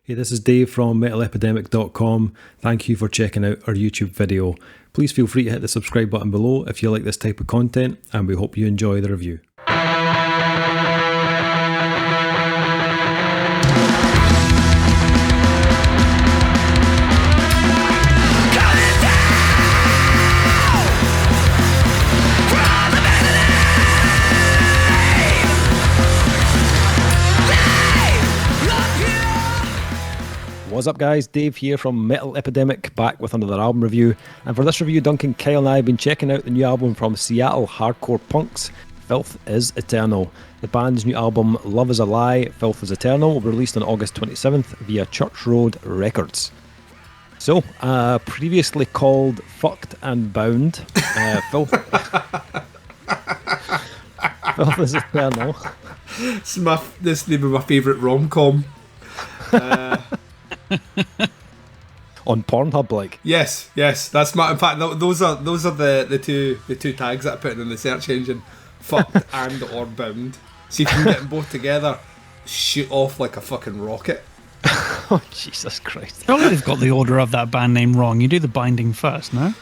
Hey, this is Dave from MetalEpidemic.com. Thank you for checking out our YouTube video. Please feel free to hit the subscribe button below if you like this type of content, and we hope you enjoy the review. What's up guys, Dave here from Metal Epidemic, back with another album review. And for this review, Duncan Kyle and I have been checking out the new album from Seattle hardcore punks, Filth Is Eternal. The band's new album, Love Is a Lie, Filth Is Eternal, will be released on August 27th via Church Road Records. So, previously called Fucked and Bound, Filth Is Eternal. This is the name of my favourite rom-com. On Pornhub, like. Yes, that's my. In fact, those are the two tags that I put in the search engine: fucked and or bound. See if you can get them both together, shoot off like a fucking rocket. Oh Jesus Christ! Surely they've got the order of that band name wrong. You do the binding first, no?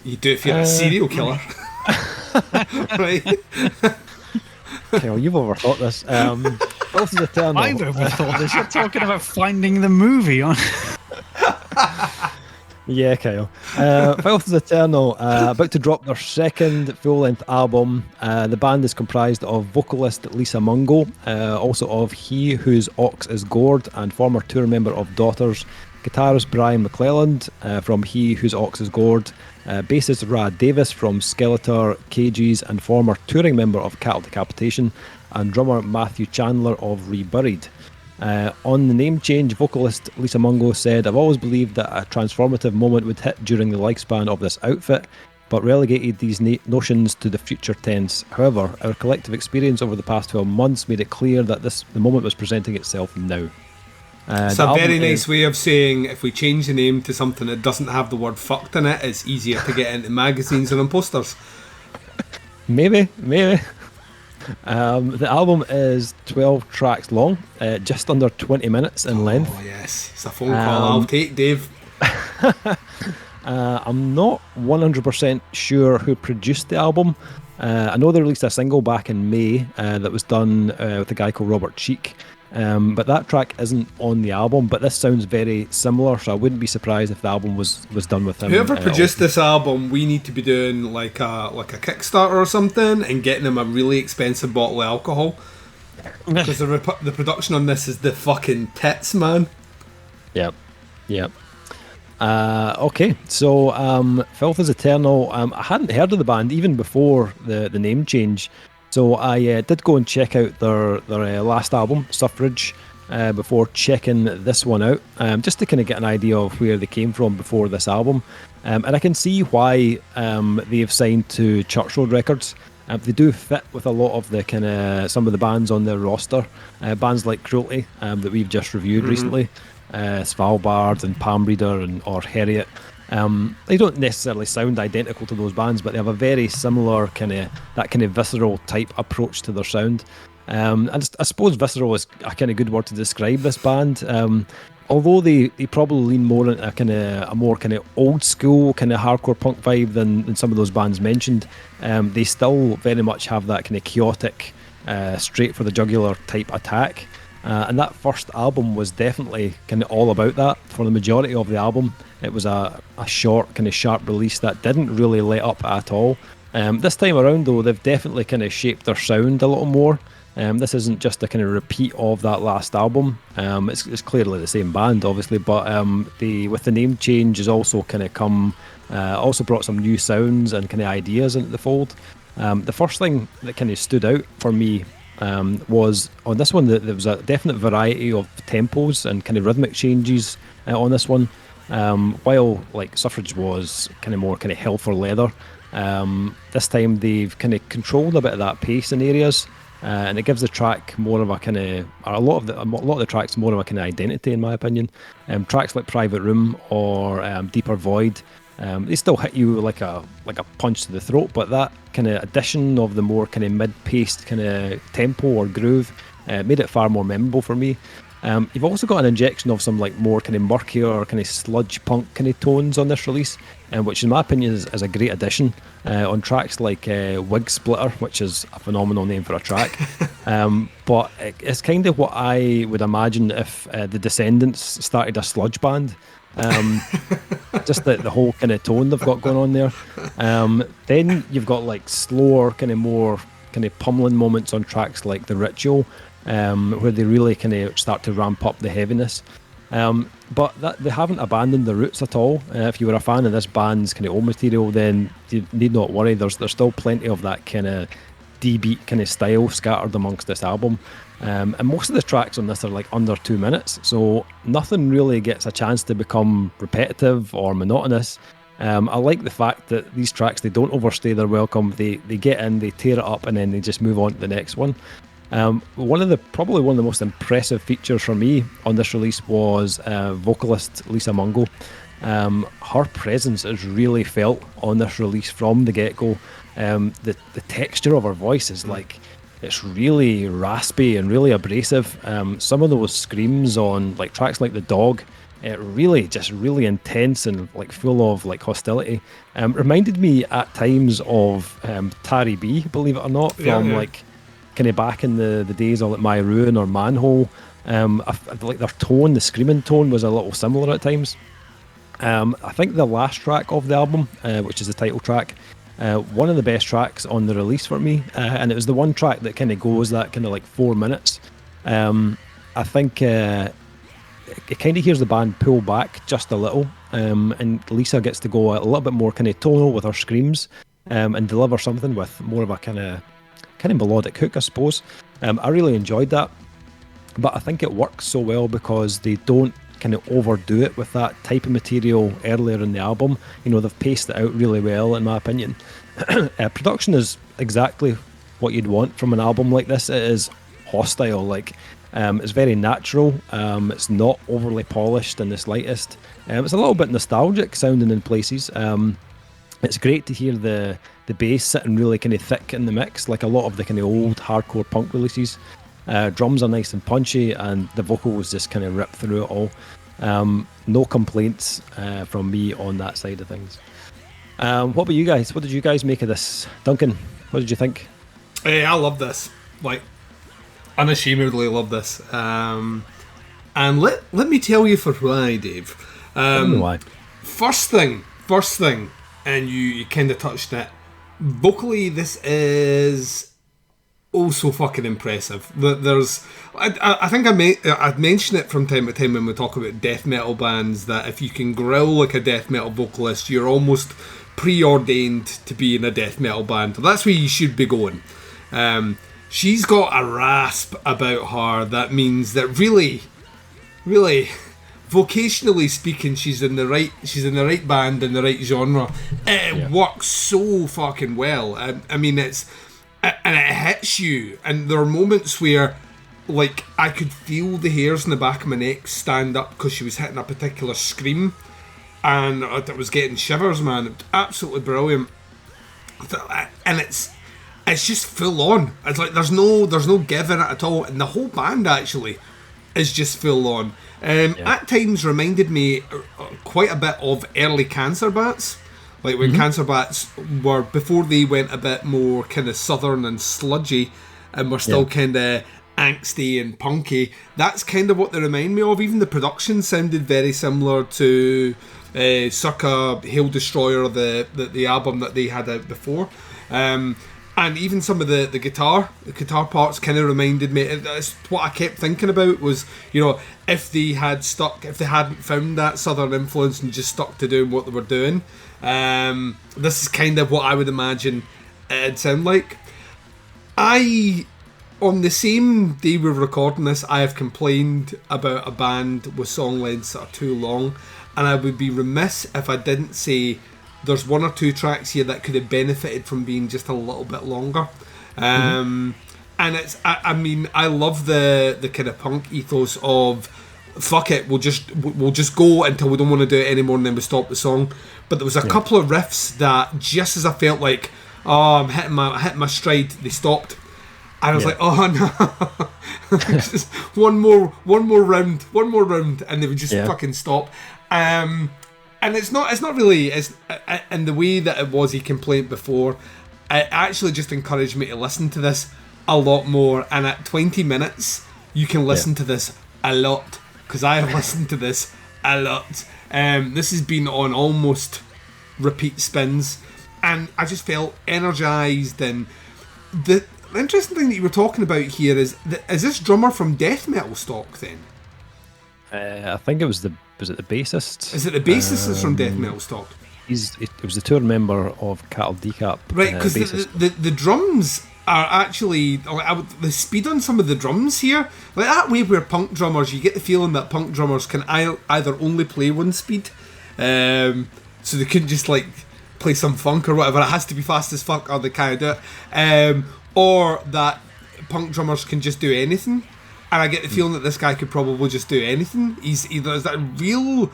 You do it if you're a serial killer, right? Kyle, you've overthought this. Filth Is Eternal. I've overthought this. You're talking about finding the movie on. Yeah, Kyle. Filth Is Eternal, about to drop their second full-length album. The band is comprised of vocalist Lisa Mungo, also of He Whose Ox Is Gored and former tour member of Daughters, guitarist Brian McClelland from He Whose Ox Is Gored, bassist Rad Davis from Skeletor, Cages and former touring member of Cattle Decapitation, and drummer Matthew Chandler of Reburied. On the name change, vocalist Lisa Mungo said, "I've always believed that a transformative moment would hit during the lifespan of this outfit, but relegated these notions to the future tense. However, our collective experience over the past 12 months made it clear that the moment was presenting itself now." It's a very nice way of saying if we change the name to something that doesn't have the word fucked in it, it's easier to get into magazines and on posters. Maybe. The album is 12 tracks long, just under 20 minutes in length. Oh yes, it's a phone call I'll take, Dave. I'm not 100% sure who produced the album. I know they released a single back in May that was done with a guy called Robert Cheek. But that track isn't on the album, but this sounds very similar, so I wouldn't be surprised if the album was done with him. Whoever produced this album, we need to be doing like a Kickstarter or something and getting him a really expensive bottle of alcohol, because the production on this is the fucking tits, man. Yep. Okay, so Filth Is Eternal, I hadn't heard of the band even before the name change. So I did go and check out their last album, Suffrage, before checking this one out, just to kind of get an idea of where they came from before this album. And I can see why they've signed to Church Road Records. They do fit with a lot of the kind of some of the bands on their roster, bands like Cruelty that we've just reviewed recently, Svalbard and Palm Reader or Harriet. They don't necessarily sound identical to those bands, but they have a very similar kind of visceral type approach to their sound. And I suppose visceral is a kind of good word to describe this band. Although they probably lean more into a more kind of old school kind of hardcore punk vibe than some of those bands mentioned, they still very much have that kind of chaotic, straight for the jugular type attack. And that first album was definitely kind of all about that. For the majority of the album, it was a short, kind of sharp release that didn't really let up at all. This time around, though, they've definitely kind of shaped their sound a little more. This isn't just a kind of repeat of that last album. It's clearly the same band, obviously, but with the name change has also kind of also brought some new sounds and kind of ideas into the fold. The first thing that kind of stood out for me was on this one that there was a definite variety of tempos and kind of rhythmic changes on this one. While like Suffrage was kind of more kind of hell for leather, this time they've kind of controlled a bit of that pace in areas, and it gives the track more of a kind of a lot of the tracks more of a kind of identity, in my opinion. Tracks like Private Room or Deeper Void, they still hit you like a punch to the throat, but that kind of addition of the more kind of mid-paced kind of tempo or groove made it far more memorable for me. You've also got an injection of some like more kind of murkier, kind of sludge punk kind of tones on this release, which in my opinion is a great addition on tracks like Wig Splitter, which is a phenomenal name for a track. But it's kind of what I would imagine if the Descendants started a sludge band. Just the whole kind of tone they've got going on there. Then you've got like slower, kind of more kind of pummeling moments on tracks like The Ritual, where they really kind of start to ramp up the heaviness. But they haven't abandoned the roots at all. If you were a fan of this band's kind of old material, then you need not worry. There's still plenty of that kind of D-beat kind of style scattered amongst this album. And most of the tracks on this are like under 2 minutes, so nothing really gets a chance to become repetitive or monotonous. I like the fact that these tracks, they don't overstay their welcome. They get in, they tear it up, and then they just move on to the next one. Probably one of the most impressive features for me on this release was vocalist Lisa Mungo. Her presence is really felt on this release from the get-go. The texture of her voice is like, it's really raspy and really abrasive. Some of those screams on like tracks like The Dog, it really intense and like full of like hostility. Reminded me at times of Tari B, believe it or not, from like kind of back in the days of like My Ruin or Manhole. Like their tone, the screaming tone, was a little similar at times. I think the last track of the album, which is the title track, one of the best tracks on the release for me, and it was the one track that kind of goes that kind of like 4 minutes. I think it kind of hears the band pull back just a little, and Lisa gets to go a little bit more kind of tonal with her screams, and deliver something with more of a kind of melodic hook, I suppose. I really enjoyed that, but I think it works so well because they don't kind of overdo it with that type of material earlier in the album. You know, they've paced it out really well, in my opinion. Production is exactly what you'd want from an album like this. It is hostile, like it's very natural. It's not overly polished in the slightest. It's a little bit nostalgic sounding in places. It's great to hear the bass sitting really kind of thick in the mix, like a lot of the kind of old hardcore punk releases. Drums are nice and punchy, and the vocals just kind of rip through it all. No complaints from me on that side of things. What about you guys? What did you guys make of this? Duncan, what did you think? Hey, I love this. Like, unashamedly love this. And let me tell you for why, Dave. I don't know why. First thing, and you kind of touched it. Vocally, this is also fucking impressive. There's, I think I'd mention it from time to time when we talk about death metal bands, that if you can growl like a death metal vocalist, you're almost preordained to be in a death metal band. That's where you should be going. She's got a rasp about her that means that really, vocationally speaking, she's in the right band in the right genre. It works so fucking well. I mean, it hits you, and there are moments where, like, I could feel the hairs in the back of my neck stand up because she was hitting a particular scream, and it was getting shivers, man. It was absolutely brilliant, and it's just full on. It's like there's no giving it at all, and the whole band actually is just full on. At times reminded me quite a bit of early Cancer Bats. Like when Cancer Bats were, before they went a bit more kind of southern and sludgy and were still kind of angsty and punky, that's kind of what they remind me of. Even the production sounded very similar to circa Hail Destroyer, the album that they had out before. And even some of the guitar parts kind of reminded me. That's what I kept thinking about was, you know, if they hadn't found that southern influence and just stuck to doing what they were doing, this is kind of what I would imagine it'd sound like. On the same day we're recording this, I have complained about a band with song lengths that are too long, and I would be remiss if I didn't say there's one or two tracks here that could have benefited from being just a little bit longer. And it's, I mean, I love the kind of punk ethos of fuck it, we'll just go until we don't want to do it anymore, and then we stop the song. But there was a couple of riffs that just as I felt like, I'm hitting my stride, they stopped. And I was like, oh no, just one more round, and they would just fucking stop. And it's not really, and the way that it was, he complained before, it actually just encouraged me to listen to this a lot more. And at 20 minutes, you can listen to this a lot, because I have listened to this a lot. This has been on almost repeat spins, and I just felt energized. And the interesting thing that you were talking about here is this drummer from death metal stock then? I think it was the bassist. Is it the bassist that's from death metal stock? It was the tour member of Cattle Decap. Right, because the drums are actually, the speed on some of the drums here, like that way where punk drummers, you get the feeling that punk drummers can either only play one speed, so they couldn't just like play some funk or whatever, it has to be fast as fuck or they can't do it, or that punk drummers can just do anything. And I get the feeling that this guy could probably just do anything. There's that real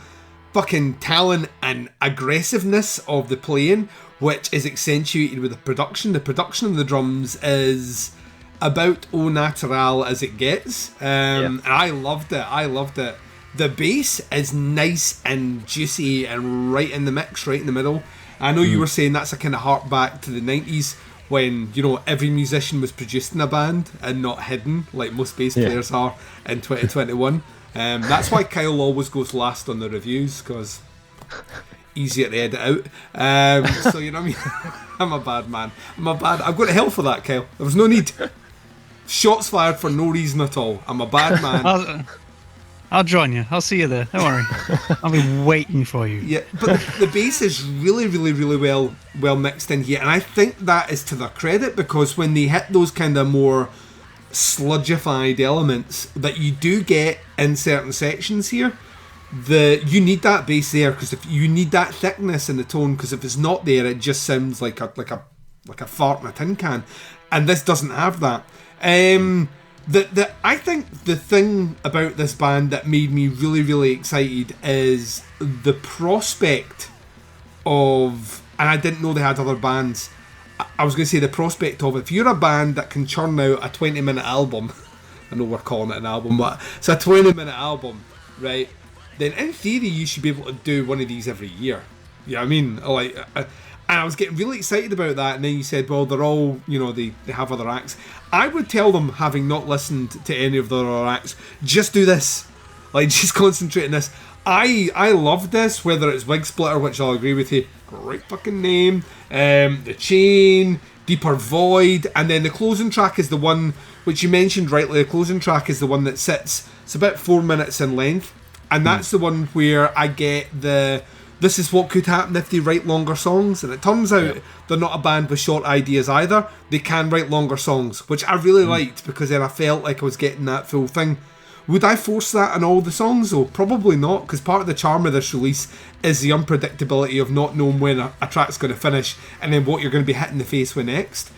fucking talent and aggressiveness of the playing, which is accentuated with the production. The production of the drums is about au natural as it gets. And I loved it. The bass is nice and juicy and right in the mix, right in the middle. I know you were saying that's a kind of hark back to the 90s, when, you know, every musician was produced in a band and not hidden like most bass players are in 2021. That's why Kyle always goes last on the reviews, because easier to edit out. So, you know what I mean? I'm a bad man. I'm going to hell for that, Kyle. There was no need. Shots fired for no reason at all. I'm a bad man. I'll join you. I'll see you there. Don't worry. I'll be waiting for you. Yeah, but the bass is really, really, really well mixed in here, and I think that is to their credit, because when they hit those kind of more sludgified elements that you do get in certain sections here, you need that bass there, because if you need that thickness in the tone, because if it's not there, it just sounds like a fart in a tin can, and this doesn't have that. I think the thing about this band that made me really, really excited is the prospect of, and I didn't know they had other bands, I was going to say the prospect of, if you're a band that can churn out a 20-minute album, I know we're calling it an album, but it's a 20-minute album, right, then in theory you should be able to do one of these every year. You know what I mean? Like, and I was getting really excited about that, and then you said, well, they're all, you know, they have other acts. I would tell them, having not listened to any of their other acts, just do this. Like, just concentrate on this. I love this, whether it's Wig Splitter, which I'll agree with you, great fucking name, The Chain, Deeper Void, and then the closing track is the one, which you mentioned rightly, the closing track is the one that sits, it's about 4 minutes in length, and that's the one where I get this is what could happen if they write longer songs. And it turns out they're not a band with short ideas either. They can write longer songs, which I really liked, because then I felt like I was getting that full thing. Would I force that on all the songs though? Probably not, because part of the charm of this release is the unpredictability of not knowing when a track's going to finish and then what you're going to be hitting the face with next.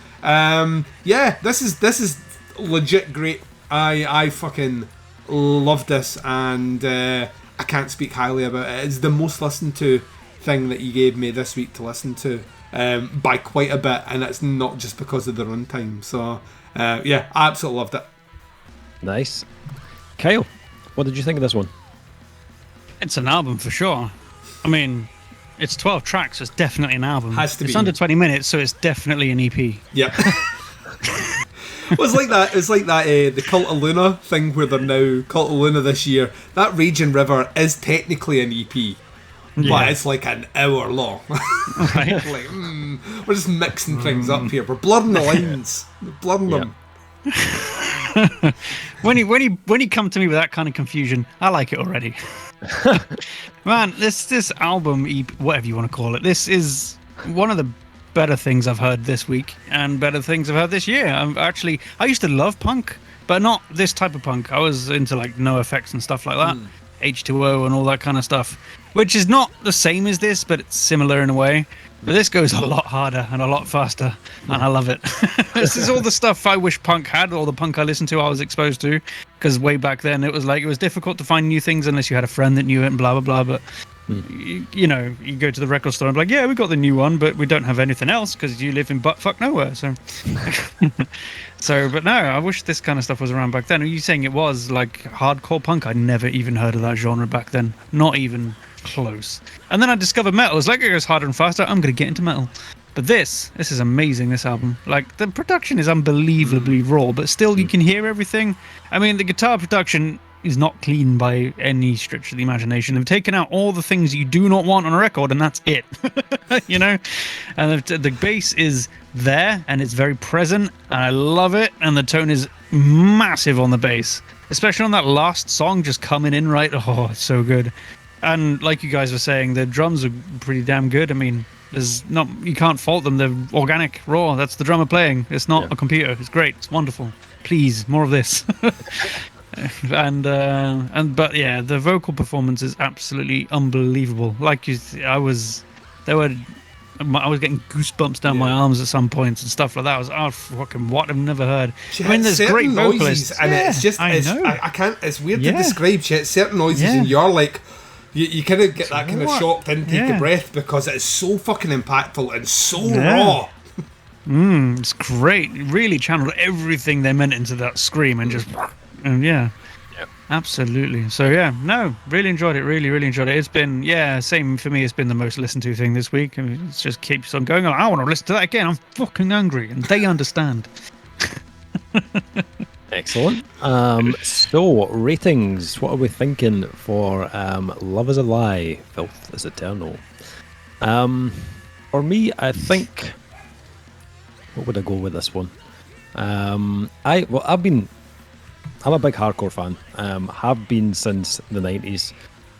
This is legit great. I fucking love this, and I can't speak highly about it. It's the most listened to thing that you gave me this week to listen to, by quite a bit, and it's not just because of the runtime. So, I absolutely loved it. Nice. Kyle, what did you think of this one? It's an album for sure. I mean, it's 12 tracks, so it's definitely an album. It's under 20 minutes, so it's definitely an EP. Yep. Well, it's like that. The Cult of Luna thing, where they're now Cult of Luna this year. That Raging River is technically an EP, but it's like an hour long. Right. Like, we're just mixing things up here. We're blurring the lines. We're blurring them. When you come to me with that kind of confusion, I like it already. Man, this album, whatever you want to call it, this is one of the better things I've heard this week, and better things I've heard this year. I used to love punk, but not this type of punk. I was into like NoFX and stuff like that, H2O and all that kind of stuff, which is not the same as this, but it's similar in a way. But this goes a lot harder and a lot faster, and I love it. This is all the stuff I wish punk had, all the punk I listened to, I was exposed to, because way back then it was difficult to find new things unless you had a friend that knew it and blah blah blah. But you know, you go to the record store and be like, yeah, we got the new one, but we don't have anything else because you live in buttfuck nowhere. So, but no, I wish this kind of stuff was around back then. Are you saying it was like hardcore punk? I'd never even heard of that genre back then. Not even close. And then I discovered metal. It's like it goes harder and faster. I'm going to get into metal. But this is amazing, this album. Like, the production is unbelievably raw, but still you can hear everything. I mean, the guitar production is not clean by any stretch of the imagination. They've taken out all the things you do not want on a record, and that's it. You know? And the bass is there, and it's very present, and I love it, and the tone is massive on the bass. Especially on that last song, just coming in right. Oh, it's so good. And like you guys were saying, the drums are pretty damn good. I mean, you can't fault them. They're organic, raw. That's the drummer playing. It's not a computer. It's great. It's wonderful. Please, more of this. But yeah, the vocal performance is absolutely unbelievable. Like I was getting goosebumps down my arms at some points and stuff like that. I was fucking what I've never heard. She I mean, there's great vocalists, vocalists, and it's just I know. I can't. It's weird to describe. She has certain noises, and you're like. You kind of get that kind of shocked intake of breath because it's so fucking impactful and so raw. It's great. It really channeled everything they meant into that scream and just... Absolutely. So really enjoyed it. Really, really enjoyed it. It's been, same for me. It's been the most listened to thing this week. I mean, it just keeps on going. I want to listen to that again. I'm fucking hungry. And they understand. Excellent. So, ratings. What are we thinking for Love Is a Lie, Filth Is Eternal? For me, I think... What would I go with this one? I'm a big hardcore fan. Have been since the 90s.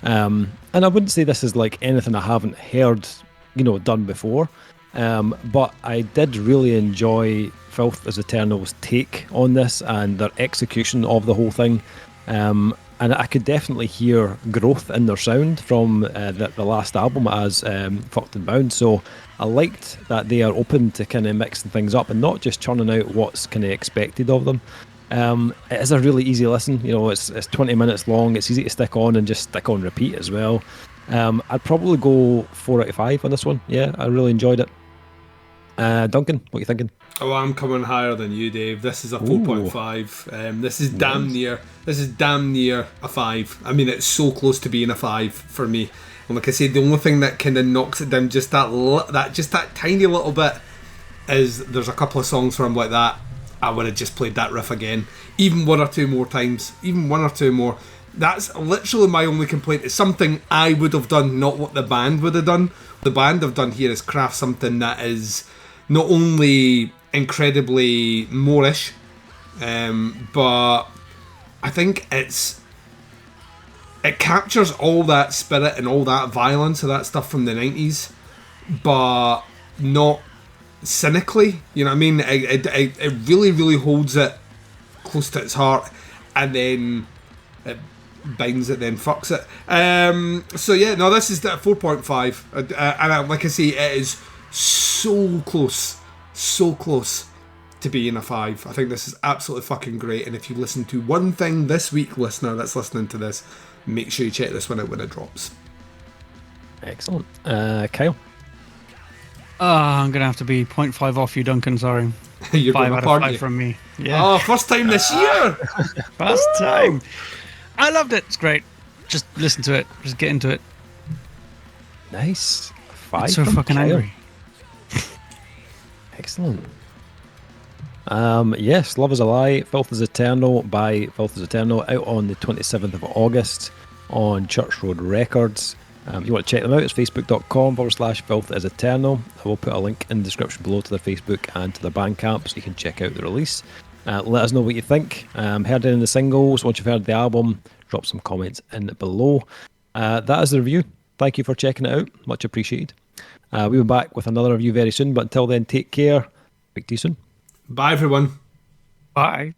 And I wouldn't say this is like anything I haven't heard, done before. But I did really enjoy Filth Is Eternal's take on this and their execution of the whole thing. And I could definitely hear growth in their sound from the last album as Fucked and Bound. So I liked that they are open to kind of mixing things up and not just churning out what's kind of expected of them. It is a really easy listen. It's 20 minutes long. It's easy to stick on and just stick on repeat as well. I'd probably go 4 out of 5 on this one. Yeah, I really enjoyed it. Duncan, what are you thinking? Oh, I'm coming higher than you, Dave. This is a 4.5. This is damn near. This is damn near a 5. I mean, it's so close to being a 5 for me. And like I said, the only thing that kind of knocks it down just that tiny little bit is there's a couple of songs where I'm like that. I would have just played that riff again, even 1 or 2 more times, even 1 or 2 more. That's literally my only complaint. It's something I would have done, not what the band would have done. The band have done here is craft something that is not only incredibly Moorish, but I think it captures all that spirit and all that violence of that stuff from the 90s, but not cynically. You know what I mean? It really, really holds it close to its heart, and then it binds it, then fucks it. This is 4.5, and like I say, it is so close to being a 5. I think this is absolutely fucking great, and if you listen to one thing this week, listener that's listening to this, make sure you check this one out when it drops. Excellent. Kyle? I'm going to have to be 0.5 off you, Duncan, sorry. You're 5 going out to of 5 from me. Yeah. Oh, first time this year! First time! I loved it. It's great. Just listen to it. Just get into it. Nice. 5 I'm so fucking Kyle. angry. Excellent. Yes, Love Is a Lie, Filth Is Eternal by Filth Is Eternal, out on the 27th of August on Church Road Records. If you want to check them out, it's facebook.com/Filth Is Eternal. I will put a link in the description below to their Facebook and to their Bandcamp so you can check out the release. Let us know what you think. Heard any of the singles? Once you've heard the album, drop some comments in below. That is the review. Thank you for checking it out. Much appreciated. We'll be back with another review very soon, but until then, take care. Speak to you soon. Bye, everyone. Bye.